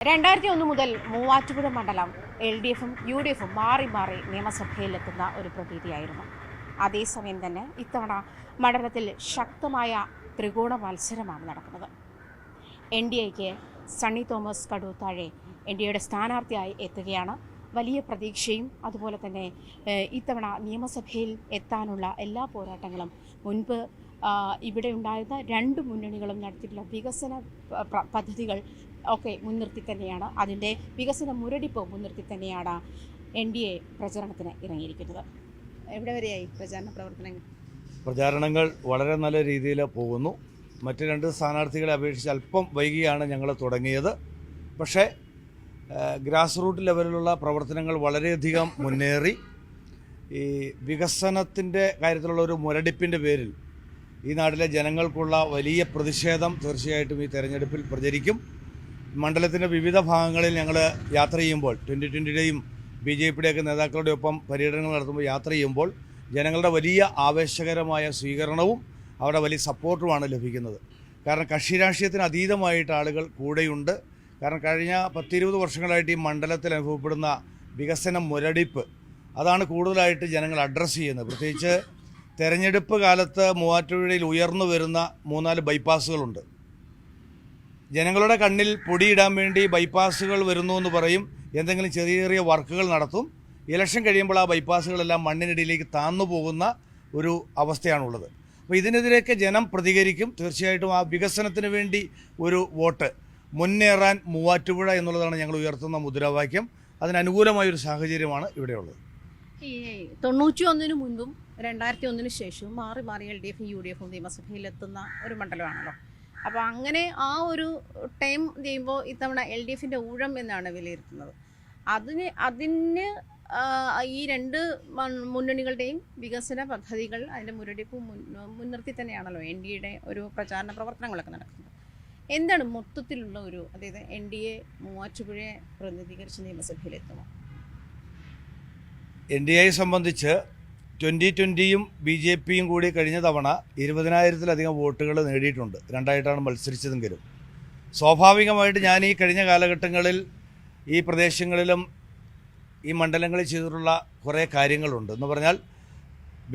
2001 മുതൽ മൂവാറ്റുപുഴ മണ്ഡലം LDFും UDFും മാറി മാറി നിയമസഭയിലെത്തുന്ന ഒരു പ്രതീതിയായിരുന്നു. അതേസമയം തന്നെ ഇത്തവണ മണ്ഡലത്തിൽ ശക്തമായ ത്രികോണ മത്സരമാണ് നടക്കുന്നത്. NDAക്ക് സണ്ണി തോമസ് കടൂത്താഴെ NDAയുടെ സ്ഥാനാർത്ഥിയായി എത്തുകയാണ്. വലിയ പ്രതീക്ഷയും അതുപോലെ തന്നെ ഇത്തവണ നിയമസഭയിൽ എത്താനുള്ള എല്ലാ പോരാട്ടങ്ങളും മുൻപ് ഇവിടെ ഉണ്ടായിരുന്ന രണ്ട് മുന്നണികളും നടത്തിയിട്ടുള്ള വികസന പദ്ധതികൾ ഒക്കെ മുൻനിർത്തി തന്നെയാണ്, അതിൻ്റെ വികസന മുരടിപ്പ് മുൻനിർത്തി തന്നെയാണ് NDA പ്രചരണത്തിന് ഇറങ്ങിയിരിക്കുന്നത്. എവിടെ വരെയായി പ്രചാരണങ്ങൾ? പ്രചാരണങ്ങൾ വളരെ നല്ല രീതിയിൽ പോകുന്നു. മറ്റ് രണ്ട് സ്ഥാനാർത്ഥികളെ അപേക്ഷിച്ച് അല്പം വൈകിയാണ് ഞങ്ങൾ തുടങ്ങിയത്. പക്ഷേ ഗ്രാസ് റൂട്ട് ലെവലിലുള്ള പ്രവർത്തനങ്ങൾ വളരെയധികം മുന്നേറി. ഈ വികസനത്തിൻ്റെ കാര്യത്തിലുള്ള ഒരു മുരടിപ്പിൻ്റെ പേരിൽ ഈ നാട്ടിലെ ജനങ്ങൾക്കുള്ള വലിയ പ്രതിഷേധം തീർച്ചയായിട്ടും ഈ തെരഞ്ഞെടുപ്പിൽ പ്രചരിക്കും. മണ്ഡലത്തിൻ്റെ വിവിധ ഭാഗങ്ങളിൽ ഞങ്ങൾ യാത്ര ചെയ്യുമ്പോൾ 2020യുടെയും BJPയുടെയൊക്കെ നേതാക്കളുടെ ഒപ്പം പര്യടനങ്ങൾ നടത്തുമ്പോൾ യാത്ര ചെയ്യുമ്പോൾ ജനങ്ങളുടെ വലിയ ആവേശകരമായ സ്വീകരണവും അവരുടെ വലിയ സപ്പോർട്ടുമാണ് ലഭിക്കുന്നത്. കാരണം കക്ഷി രാഷ്ട്രീയത്തിന് അതീതമായിട്ട് ആളുകൾ കൂടെയുണ്ട്. കാരണം കഴിഞ്ഞ 10-20 വർഷങ്ങളായിട്ട് ഈ മണ്ഡലത്തിൽ അനുഭവപ്പെടുന്ന വികസന മുരടിപ്പ് അതാണ് കൂടുതലായിട്ട് ജനങ്ങൾ അഡ്രസ്സ് ചെയ്യുന്നത്. പ്രത്യേകിച്ച് തെരഞ്ഞെടുപ്പ് കാലത്ത് മൂവാറ്റുപുഴയിൽ ഉയർന്നു വരുന്ന 3-4 ബൈപ്പാസുകളുണ്ട്. ജനങ്ങളുടെ കണ്ണിൽ പൊടിയിടാൻ വേണ്ടി ബൈപ്പാസുകൾ വരുന്നു എന്ന് പറയും, എന്തെങ്കിലും ചെറിയ ചെറിയ വർക്കുകൾ നടത്തും. ഇലക്ഷൻ കഴിയുമ്പോൾ ആ ബൈപ്പാസുകളെല്ലാം മണ്ണിനടിയിലേക്ക് താന്നു പോകുന്ന ഒരു അവസ്ഥയാണുള്ളത്. അപ്പോൾ ഇതിനെതിരെയൊക്കെ ജനം പ്രതികരിക്കും. തീർച്ചയായിട്ടും ആ വികസനത്തിന് വേണ്ടി ഒരു വോട്ട്, മുന്നേറാൻ മൂവാറ്റുപുഴ എന്നുള്ളതാണ് ഞങ്ങൾ ഉയർത്തുന്ന മുദ്രാവാക്യം. അതിനനുകൂലമായൊരു സാഹചര്യമാണ് ഇവിടെയുള്ളത്. ഈ 91 മുൻപും 2001 ശേഷവും മാറി മാറി LDFും UDFും നിയമസഭയിലെത്തുന്ന ഒരു മണ്ഡലമാണല്ലോ. അപ്പോൾ അങ്ങനെ ആ ഒരു ടൈം ചെയ്യുമ്പോൾ ഇത്തവണ LDFിൻ്റെ ഊഴം എന്നാണ് വിലയിരുത്തുന്നത്. അതിന് ഈ രണ്ട് മുന്നണികളുടെയും വികസന പദ്ധതികൾ, അതിൻ്റെ മുരടിപ്പ് മുൻനിർത്തി തന്നെയാണല്ലോ NDAയുടെ ഒരു പ്രചാരണ പ്രവർത്തനങ്ങളൊക്കെ നടക്കുന്നത്. എന്താണ് മൊത്തത്തിലുള്ള ഒരു, അതായത് NDA മൂവാറ്റുപുഴയെ പ്രതിനിധീകരിച്ച് നിയമസഭയിലെത്തുമോ? NDAയെ സംബന്ധിച്ച് 2020യും BJPയും കൂടി കഴിഞ്ഞ തവണ 20,000-ലധികം വോട്ടുകൾ നേടിയിട്ടുണ്ട്. രണ്ടായിട്ടാണ് മത്സരിച്ചതെങ്കിലും സ്വാഭാവികമായിട്ട് ഞാൻ ഈ കഴിഞ്ഞ കാലഘട്ടങ്ങളിൽ ഈ പ്രദേശങ്ങളിലും ഈ മണ്ഡലങ്ങളിൽ ചെയ്തിട്ടുള്ള കുറേ കാര്യങ്ങളുണ്ട്. എന്ന് പറഞ്ഞാൽ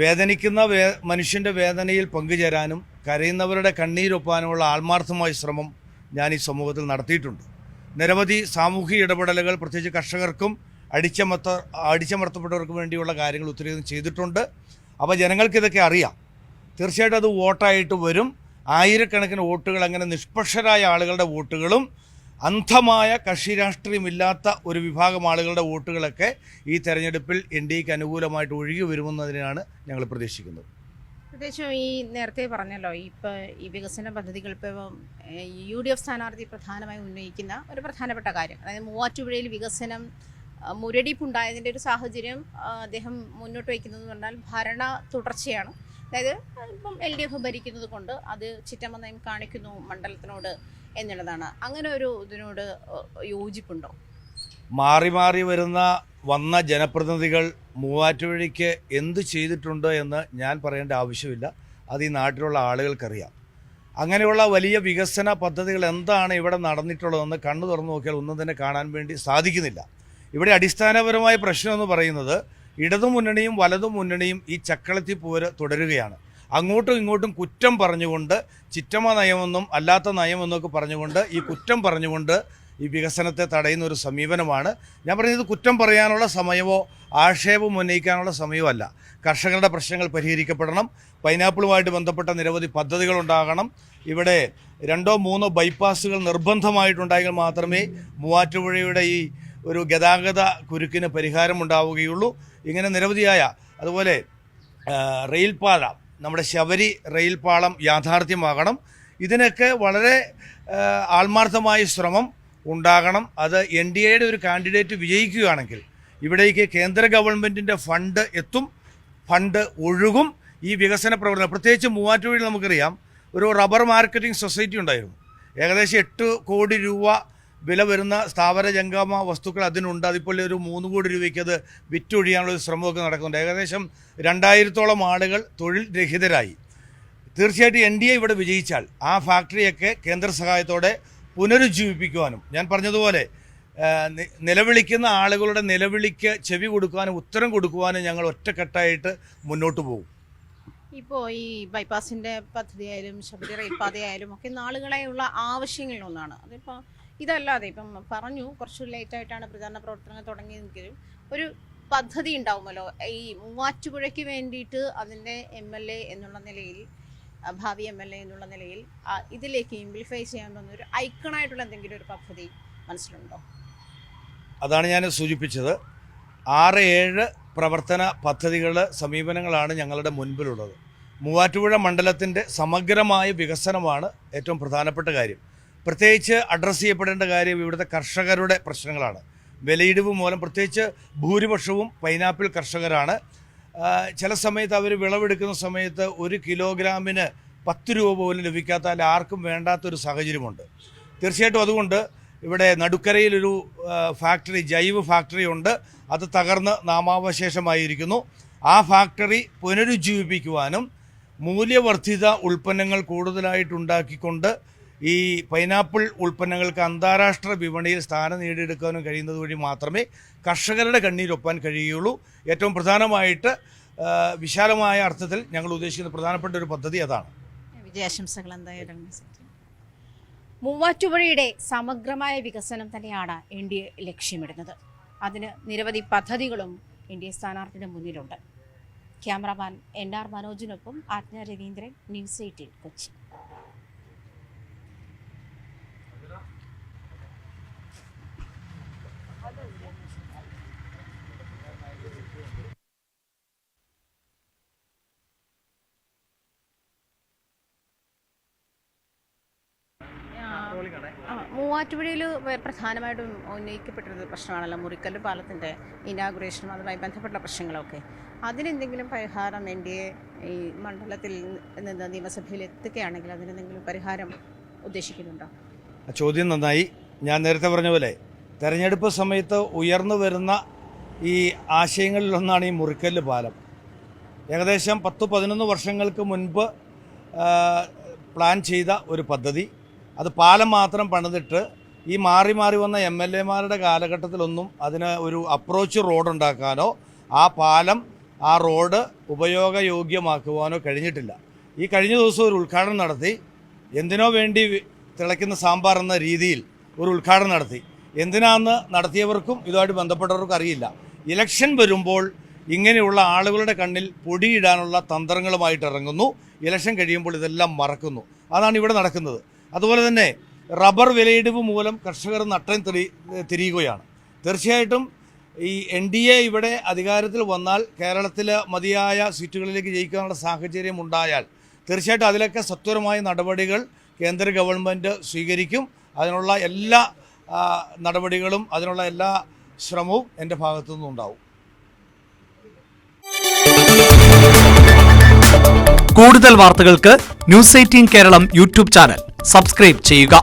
വേദനിക്കുന്ന മനുഷ്യൻ്റെ വേദനയിൽ പങ്കുചേരാനും കരയുന്നവരുടെ കണ്ണീരൊപ്പാനുമുള്ള ആത്മാർത്ഥമായ ശ്രമം ഞാൻ ഈ സമൂഹത്തിൽ നടത്തിയിട്ടുണ്ട്. നിരവധി സാമൂഹിക ഇടപെടലുകൾ പ്രത്യേകിച്ച് കർഷകർക്കും അടിച്ചമർത്തപ്പെട്ടവർക്കും വേണ്ടിയുള്ള കാര്യങ്ങൾ ഒത്തിരി ചെയ്തിട്ടുണ്ട്. അപ്പോൾ ജനങ്ങൾക്കിതൊക്കെ അറിയാം. തീർച്ചയായിട്ടും അത് വോട്ടായിട്ട് വരും. ആയിരക്കണക്കിന് വോട്ടുകൾ, അങ്ങനെ നിഷ്പക്ഷരായ ആളുകളുടെ വോട്ടുകളും അന്ധമായ കക്ഷി രാഷ്ട്രീയമില്ലാത്ത ഒരു വിഭാഗം ആളുകളുടെ വോട്ടുകളൊക്കെ ഈ തെരഞ്ഞെടുപ്പിൽ NDAക്ക് അനുകൂലമായിട്ട് ഒഴുകി വരുമെന്നതിനാണ് ഞങ്ങൾ പ്രതീക്ഷിക്കുന്നത്. പ്രത്യേകിച്ചും ഈ നേരത്തെ പറഞ്ഞല്ലോ, ഇപ്പോൾ ഈ വികസന പദ്ധതികൾ, ഇപ്പോൾ UDF സ്ഥാനാർത്ഥി പ്രധാനമായി ഉന്നയിക്കുന്ന ഒരു പ്രധാനപ്പെട്ട കാര്യം, അതായത് മൂവാറ്റുപുഴയിൽ വികസനം മുരടിപ്പുണ്ടായതിൻ്റെ ഒരു സാഹചര്യം അദ്ദേഹം മുന്നോട്ട് വയ്ക്കുന്നത് പറഞ്ഞാൽ ഭരണ തുടർച്ചയാണ്. അതായത് ഇപ്പം LDF ഭരിക്കുന്നത് കൊണ്ട് അത് ചിറ്റമ്മ നയം കാണിക്കുന്നു മണ്ഡലത്തിനോട് എന്നുള്ളതാണ്. അങ്ങനെ ഒരു ഇതിനോട് യോജിപ്പുണ്ടോ? മാറി മാറി വന്ന ജനപ്രതിനിധികൾ മൂവാറ്റുപുഴയ്ക്ക് എന്ത് ചെയ്തിട്ടുണ്ട് എന്ന് ഞാൻ പറയേണ്ട ആവശ്യമില്ല. അത് ഈ നാട്ടിലുള്ള ആളുകൾക്കറിയാം. അങ്ങനെയുള്ള വലിയ വികസന പദ്ധതികൾ എന്താണ് ഇവിടെ നടന്നിട്ടുള്ളതെന്ന് കണ്ണു തുറന്നു നോക്കിയാൽ ഒന്നും തന്നെ കാണാൻ വേണ്ടി സാധിക്കുന്നില്ല. ഇവിടെ അടിസ്ഥാനപരമായ പ്രശ്നം എന്ന് പറയുന്നത് ഇടതുമുന്നണിയും വലതുമുന്നണിയും ഈ ചക്കളത്തി പോര് തുടരുകയാണ്. അങ്ങോട്ടും ഇങ്ങോട്ടും കുറ്റം പറഞ്ഞുകൊണ്ട്, ചിറ്റമ്മ നയമെന്നും അല്ലാത്ത നയമെന്നൊക്കെ പറഞ്ഞുകൊണ്ട്, ഈ കുറ്റം പറഞ്ഞുകൊണ്ട് ഈ വികസനത്തെ തടയുന്ന ഒരു സമീപനമാണ്. ഞാൻ പറയുന്നത് കുറ്റം പറയാനുള്ള സമയമോ ആക്ഷേപം ഉന്നയിക്കാനുള്ള സമയമോ അല്ല. കർഷകരുടെ പ്രശ്നങ്ങൾ പരിഹരിക്കപ്പെടണം. പൈനാപ്പിളുമായിട്ട് ബന്ധപ്പെട്ട നിരവധി പദ്ധതികളുണ്ടാകണം. ഇവിടെ 2-3 ബൈപ്പാസുകൾ നിർബന്ധമായിട്ടുണ്ടായെങ്കിൽ മാത്രമേ മൂവാറ്റുപുഴയുടെ ഈ ഒരു ഗതാഗത കുരുക്കിന് പരിഹാരമുണ്ടാവുകയുള്ളൂ. ഇങ്ങനെ നിരവധിയായ, അതുപോലെ റെയിൽപാത, നമ്മുടെ ശബരി റെയിൽപാളം യാഥാർത്ഥ്യമാകണം. ഇതിനൊക്കെ വളരെ ആത്മാർത്ഥമായ ശ്രമം ഉണ്ടാകണം. അത് NDAയുടെ ഒരു കാൻഡിഡേറ്റ് വിജയിക്കുകയാണെങ്കിൽ ഇവിടേക്ക് കേന്ദ്ര ഗവൺമെൻറ്റിൻ്റെ ഫണ്ട് എത്തും, ഫണ്ട് ഒഴുകും. ഈ വികസന പ്രവർത്തനം, പ്രത്യേകിച്ച് മൂവാറ്റുപുഴയിൽ നമുക്കറിയാം ഒരു റബ്ബർ മാർക്കറ്റിംഗ് സൊസൈറ്റി ഉണ്ടായിരുന്നു. ഏകദേശം 8 കോടി രൂപ വില വരുന്ന സ്ഥാവര ജംഗമ വസ്തുക്കൾ അതിനുണ്ട്. അതിപ്പോൾ ഒരു 3 കോടി രൂപയ്ക്ക് അത് വിറ്റൊഴിയാനുള്ള ശ്രമമൊക്കെ നടക്കുന്നുണ്ട്. ഏകദേശം 2000-ഓളം ആളുകൾ തൊഴിൽ രഹിതരായി. തീർച്ചയായിട്ടും NDA ഇവിടെ വിജയിച്ചാൽ ആ ഫാക്ടറിയൊക്കെ കേന്ദ്ര സഹായത്തോടെ പുനരുജ്ജീവിപ്പിക്കുവാനും ഞാൻ പറഞ്ഞതുപോലെ നിലവിളിക്കുന്ന ആളുകളുടെ നിലവിളിക്ക് ചെവി കൊടുക്കുവാനും ഉത്തരം കൊടുക്കുവാനും ഞങ്ങൾ ഒറ്റക്കെട്ടായിട്ട് മുന്നോട്ട് പോകും. ഇപ്പോൾ ഈ ബൈപ്പാസിൻ്റെ പദ്ധതിയായാലും ശബരി റെയിൽപാതയായാലും ഒക്കെ നാളുകളായുള്ള ആവശ്യങ്ങളിലൊന്നാണ്. അതിപ്പോൾ ഇതല്ലാതെ ഇപ്പം പറഞ്ഞു കുറച്ച് ലേറ്റായിട്ടാണ് പ്രചാരണ പ്രവർത്തനങ്ങൾ തുടങ്ങിയതെങ്കിലും ഒരു പദ്ധതി ഉണ്ടാവുമല്ലോ ഈ മൂവാറ്റുപുഴയ്ക്ക് വേണ്ടിയിട്ട് അതിൻ്റെ MLA എന്നുള്ള നിലയിൽ, ഭാവി MLA എന്നുള്ള നിലയിൽ ഇതിലേക്ക് ഇംപ്ലിഫൈ ചെയ്യാൻ തോന്നുന്ന ഒരു ഐക്കണായിട്ടുള്ള എന്തെങ്കിലും ഒരു പദ്ധതി മനസ്സിലുണ്ടോ? അതാണ് ഞാൻ സൂചിപ്പിച്ചത്. 6-7 പ്രവർത്തന പദ്ധതികൾ, സമീപനങ്ങളാണ് ഞങ്ങളുടെ മുൻപിലുള്ളത്. മൂവാറ്റുപുഴ മണ്ഡലത്തിൻ്റെ സമഗ്രമായ വികസനമാണ് ഏറ്റവും പ്രധാനപ്പെട്ട കാര്യം. പ്രത്യേകിച്ച് അഡ്രസ്സ് ചെയ്യപ്പെടേണ്ട കാര്യം ഇവിടുത്തെ കർഷകരുടെ പ്രശ്നങ്ങളാണ്. വിലയിടിവ് മൂലം പ്രത്യേകിച്ച് ഭൂരിപക്ഷവും പൈനാപ്പിൾ കർഷകരാണ്. ചില സമയത്ത് അവർ വിളവെടുക്കുന്ന സമയത്ത് 1 കിലോഗ്രാമിന് 10 രൂപ പോലും ലഭിക്കാത്ത ആർക്കും വേണ്ടാത്തൊരു സാഹചര്യമുണ്ട്. തീർച്ചയായിട്ടും അതുകൊണ്ട് ഇവിടെ നടുക്കരയിലൊരു ഫാക്ടറി, ജൈവ ഫാക്ടറി ഉണ്ട്. അത് തകർന്ന് നാമാവശേഷമായിരിക്കുന്നു. ആ ഫാക്ടറി പുനരുജ്ജീവിപ്പിക്കുവാനും മൂല്യവർദ്ധിത ഉൽപ്പന്നങ്ങൾ കൂടുതലായിട്ടുണ്ടാക്കിക്കൊണ്ട് ഈ പൈനാപ്പിൾ ഉൽപ്പന്നങ്ങൾക്ക് അന്താരാഷ്ട്ര വിപണിയിൽ സ്ഥാനം നേടിയെടുക്കാനും കഴിയുന്നത് വഴി മാത്രമേ കർഷകരുടെ കണ്ണീരൊപ്പാൻ കഴിയുകയുള്ളൂ. ഏറ്റവും പ്രധാനമായിട്ട് വിശാലമായ അർത്ഥത്തിൽ ഞങ്ങൾ ഉദ്ദേശിക്കുന്ന പ്രധാനപ്പെട്ട ഒരു പദ്ധതി അതാണ്. വിജയാശംസകൾ. എന്തായാലും മൂവാറ്റുപുഴയുടെ സമഗ്രമായ വികസനം തന്നെയാണ് NDA ലക്ഷ്യമിടുന്നത്. അതിന് നിരവധി പദ്ധതികളും NDA സ്ഥാനാർത്ഥിയുടെ മുന്നിലുണ്ട്. ക്യാമറാമാൻ NR മനോജിനൊപ്പം ആജ്ഞ രവീന്ദ്രൻ, ന്യൂസ് 18 കൊച്ചി. മൂവാറ്റുപുഴയിൽ പ്രധാനമായിട്ടും ഉന്നയിക്കപ്പെട്ടൊരു പ്രശ്നമാണല്ലോ മുറിക്കല്ല് പാലത്തിൻ്റെ ഇനാഗുറേഷനും അതുമായി ബന്ധപ്പെട്ട പ്രശ്നങ്ങളൊക്കെ. അതിനെന്തെങ്കിലും പരിഹാരം NDA ഈ മണ്ഡലത്തിൽ നിന്ന് നിയമസഭയിൽ എത്തുകയാണെങ്കിൽ അതിനെന്തെങ്കിലും പരിഹാരം ഉദ്ദേശിക്കുന്നുണ്ടോ? ചോദ്യം നന്നായി. ഞാൻ നേരത്തെ പറഞ്ഞ പോലെ തെരഞ്ഞെടുപ്പ് സമയത്ത് ഉയർന്നു വരുന്ന ഈ ആശയങ്ങളിലൊന്നാണ് ഈ മുറിക്കല്ല് പാലം. ഏകദേശം 10-11 വർഷങ്ങൾക്ക് മുൻപ് പ്ലാൻ ചെയ്ത ഒരു പദ്ധതി. അത് പാലം മാത്രം പണിതിട്ട് ഈ മാറി മാറി വന്ന MLAമാരുടെ കാലഘട്ടത്തിലൊന്നും അതിന് ഒരു അപ്രോച്ച് റോഡ് ഉണ്ടാക്കാനോ ആ പാലം, ആ റോഡ് ഉപയോഗയോഗ്യമാക്കുവാനോ കഴിഞ്ഞിട്ടില്ല. ഈ കഴിഞ്ഞ ദിവസം ഒരു ഉദ്ഘാടനം നടത്തി. എന്തിനോ വേണ്ടി തിളയ്ക്കുന്ന സാമ്പാർ എന്ന രീതിയിൽ ഒരു ഉദ്ഘാടനം നടത്തി. എന്തിനാന്ന് നടത്തിയവർക്കും ഇതുമായിട്ട് ബന്ധപ്പെട്ടവർക്കും അറിയില്ല. ഇലക്ഷൻ വരുമ്പോൾ ഇങ്ങനെയുള്ള ആളുകളുടെ കണ്ണിൽ പൊടിയിടാനുള്ള തന്ത്രങ്ങളുമായിട്ട് ഇറങ്ങുന്നു. ഇലക്ഷൻ കഴിയുമ്പോൾ ഇതെല്ലാം മറക്കുന്നു. അതാണ് ഇവിടെ നടക്കുന്നത്. അതുപോലെ തന്നെ റബ്ബർ വിലയിടിവ് മൂലം കർഷകർ നട്ടം തിരിയുകയാണ്. തീർച്ചയായിട്ടും ഈ NDA ഇവിടെ അധികാരത്തിൽ വന്നാൽ കേരളത്തിൽ മതിയായ സീറ്റുകളിലേക്ക് ജയിക്കാനുള്ള സാഹചര്യം ഉണ്ടായാൽ തീർച്ചയായിട്ടും അതിലൊക്കെ സത്വരമായ നടപടികൾ കേന്ദ്ര ഗവൺമെൻറ് സ്വീകരിക്കും. അതിനുള്ള എല്ലാ നടപടികളും അതിനുള്ള എല്ലാ ശ്രമവും എൻ്റെ ഭാഗത്തു നിന്നുണ്ടാവും. കൂടുതൽ വാർത്തകൾക്ക് news 18 Keralam YouTube channel subscribe ചെയ്യുക.